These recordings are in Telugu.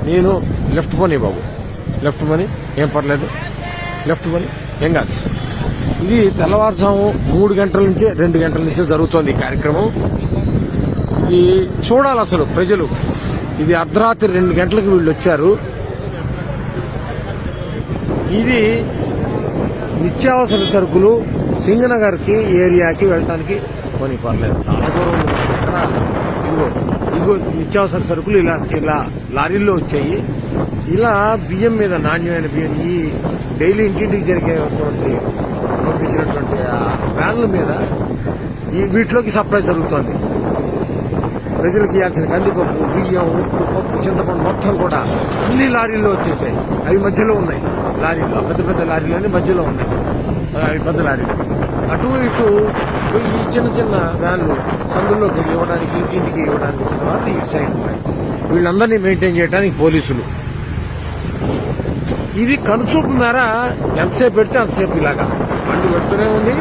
నేను లెఫ్ట్ పోనీ బాబు, లెఫ్ట్ పోనీ, ఏం పర్లేదు, లెఫ్ట్ పోనీ, ఏం కాదు. ఇది తెల్లవారుజాము 3 గంటల నుంచే 2 గంటల నుంచే జరుగుతోంది ఈ కార్యక్రమం. ఇది చూడాలి అసలు ప్రజలు. ఇది అర్ధరాత్రి 2 గంటలకు వీళ్ళు వచ్చారు. ఇది నిత్యావసర సరుకులు సింగనగర్ కి ఏరియాకి వెళ్ళడానికి కొని పర్లేదు, చాలా దూరం ఉంది. ఎక్కడ ఇదిగో నిత్యావసర సరుకులు ఇలా లారీల్లో వచ్చాయి. ఇలా బియ్యం మీద, నాణ్యమైన బియ్యం, ఈ డైలీ ఇంటింటికి జరిగేటువంటి పంపించినటువంటి వ్యాన్ల మీద వీటిలోకి సప్లై జరుగుతోంది. ప్రజలకు ఇవ్వాల్సిన కందిపప్పు, బియ్యం, ఉప్పు, పప్పు, చింతపండు మొత్తం కూడా అన్ని లారీల్లో వచ్చేసాయి. అవి మధ్యలో ఉన్నాయి. లారీలో పెద్ద పెద్ద లారీలు మధ్యలో ఉన్నాయి. అవి పెద్ద లారీలు. అటు ఇటు ఈ చిన్న చిన్న వ్యాన్లు సందుల్లోకి ఇవ్వడానికి, ఇంటింటికి ఇవ్వడానికి తర్వాత ఈ సైడ్ ఉన్నాయి. వీళ్ళందరినీ మెయింటైన్ చేయడానికి పోలీసులు. ఇది కనుచూపు మేర ఎంతసేపు పెడితే అంతసేపు ఇలాగా బండి పెడుతూనే ఉంది.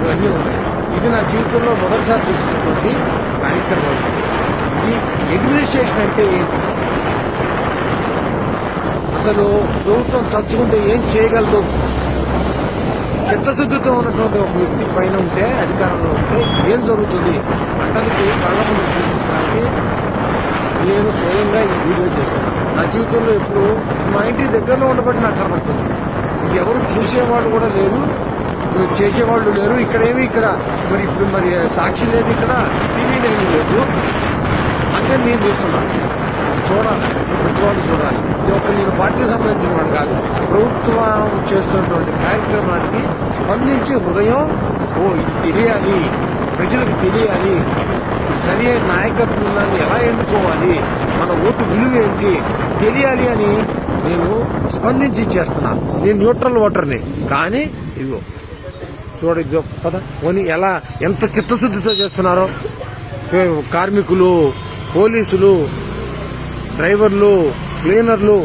ఇవన్నీ ఉన్నాయి. ఇది నా జీవితంలో మొదటిసారి చూసినటువంటి కార్యక్రమం. ఇది అడ్మినిస్ట్రేషన్ అంటే ఏంటి, అసలు ప్రభుత్వం తలుచుకుంటే ఏం చేయగలదు? చిత్తశుద్ధితో ఉన్నటువంటి ఒక వ్యక్తి పైన ఉంటే, అధికారంలో ఉంటే ఏం జరుగుతుంది అంటానికి కళ్ళ ముందు చూపించడానికి నేను స్వయంగా ఈ వీడియో చేస్తున్నాను. నా జీవితంలో ఎప్పుడు మా ఇంటి దగ్గరలో ఉండబట్టి నాకు కనబడుతుంది. ఇది ఎవరు చూసేవాళ్ళు కూడా లేరు, చేసేవాళ్ళు లేరు. ఇక్కడ మరి ఇప్పుడు సాక్షి లేదు, ఇక్కడ టీవీ లేదు. అంటే నేను చూస్తున్నాను. చూడాలి, ప్రతి వాళ్ళు చూడాలి. ఇది ఒక నేను పార్టీకి సంబంధించిన వాడు కాదు. ప్రభుత్వం చేస్తున్నటువంటి కార్యక్రమానికి స్పందించి హృదయం, ఇది తెలియాలి, ప్రజలకు తెలియాలి, సరి అయిన నాయకత్వాన్ని ఎలా ఎన్నుకోవాలి, మన ఓటు విలువ ఏంటి తెలియాలి అని నేను స్పందించి చేస్తున్నాను. నేను న్యూట్రల్ ఓటర్ని. కానీ ఇదిగో చూడ పద పోనీ ఎలా ఎంత చిత్తశుద్ధితో చేస్తున్నారో కార్మికులు, పోలీసులు, డ్రైవర్లు, క్లీనర్లు.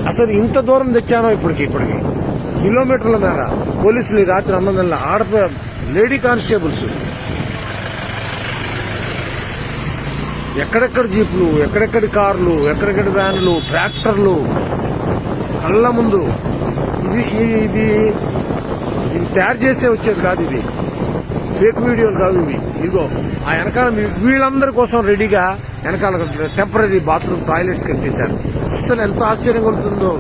అసలు ఇంత దూరం తెచ్చానో ఇప్పటికి కిలోమీటర్ల మేర పోలీసులు ఈ రాత్రి 9 గంటల లేడీ కానిస్టేబుల్స్, ఎక్కడెక్కడ జీపులు, ఎక్కడెక్కడి కార్లు, ఎక్కడెక్కడి వ్యాన్లు, ట్రాక్టర్లు కళ్ళ ముందు. ఇది తయారు చేస్తే వచ్చేది కాదు. ఇది ఫేక్ వీడియోలు కాదు ఇవి. ఇదిగో ఆ వెనకాల వీళ్ళందరి కోసం రెడీగా వెనకాల టెంపరీ బాత్రూమ్ టాయిలెట్స్ కట్టేశారు. అసలు ఎంత ఆశ్చర్యం కలుగుతుందో.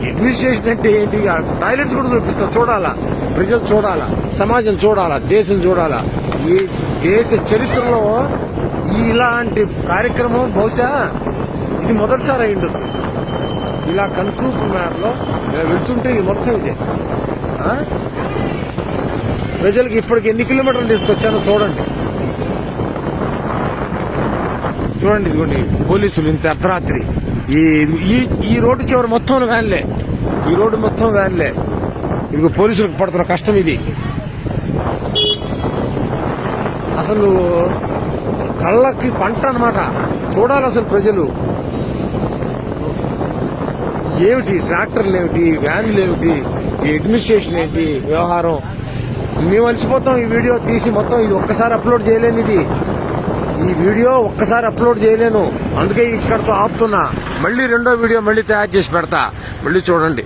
అడ్మినిస్ట్రేషన్ అంటే ఏంటి? టాయిలెట్స్ కూడా చూపిస్తా. చూడాలా, ప్రజలు చూడాలా, సమాజం చూడాలా, దేశం చూడాలా. ఈ దేశ చరిత్రలో ఇలాంటి కార్యక్రమం బహుశా ఇది మొదటిసారి అయిండదు. ఇలా కనుచూపు మేరలో వెళ్తుంటే ఇది మొత్తం ఇదే. ప్రజలకు ఇప్పటికి ఎన్ని కిలోమీటర్లు తీసుకొచ్చానో చూడండి. ఇదిగోండి పోలీసులు ఇంత అర్ధరాత్రి ఈ రోడ్డు చివరి మొత్తం వ్యాన్లే, ఈ రోడ్డు మొత్తం వ్యాన్లే. ఇదిగో పోలీసులకు పడుతున్న కష్టం ఇది. అసలు కళ్ళకి పంట అన్నమాట. చూడాలి అసలు ప్రజలు. ఏమిటి ట్రాక్టర్లు, ఏమిటి వ్యాన్లు, ఏమిటి ఈ అడ్మినిస్ట్రేషన్ ఏంటి వ్యవహారం. మేము అలసిపోతాం. ఈ వీడియో తీసి మొత్తం ఇది ఒక్కసారి అప్లోడ్ చేయలేను. ఈ వీడియో ఒక్కసారి అప్లోడ్ చేయలేను. అందుకే ఇక్కడతో ఆపుతున్నా. మళ్ళీ రెండో వీడియో మళ్ళీ తయారు చేసి పెడతా. మళ్ళీ చూడండి.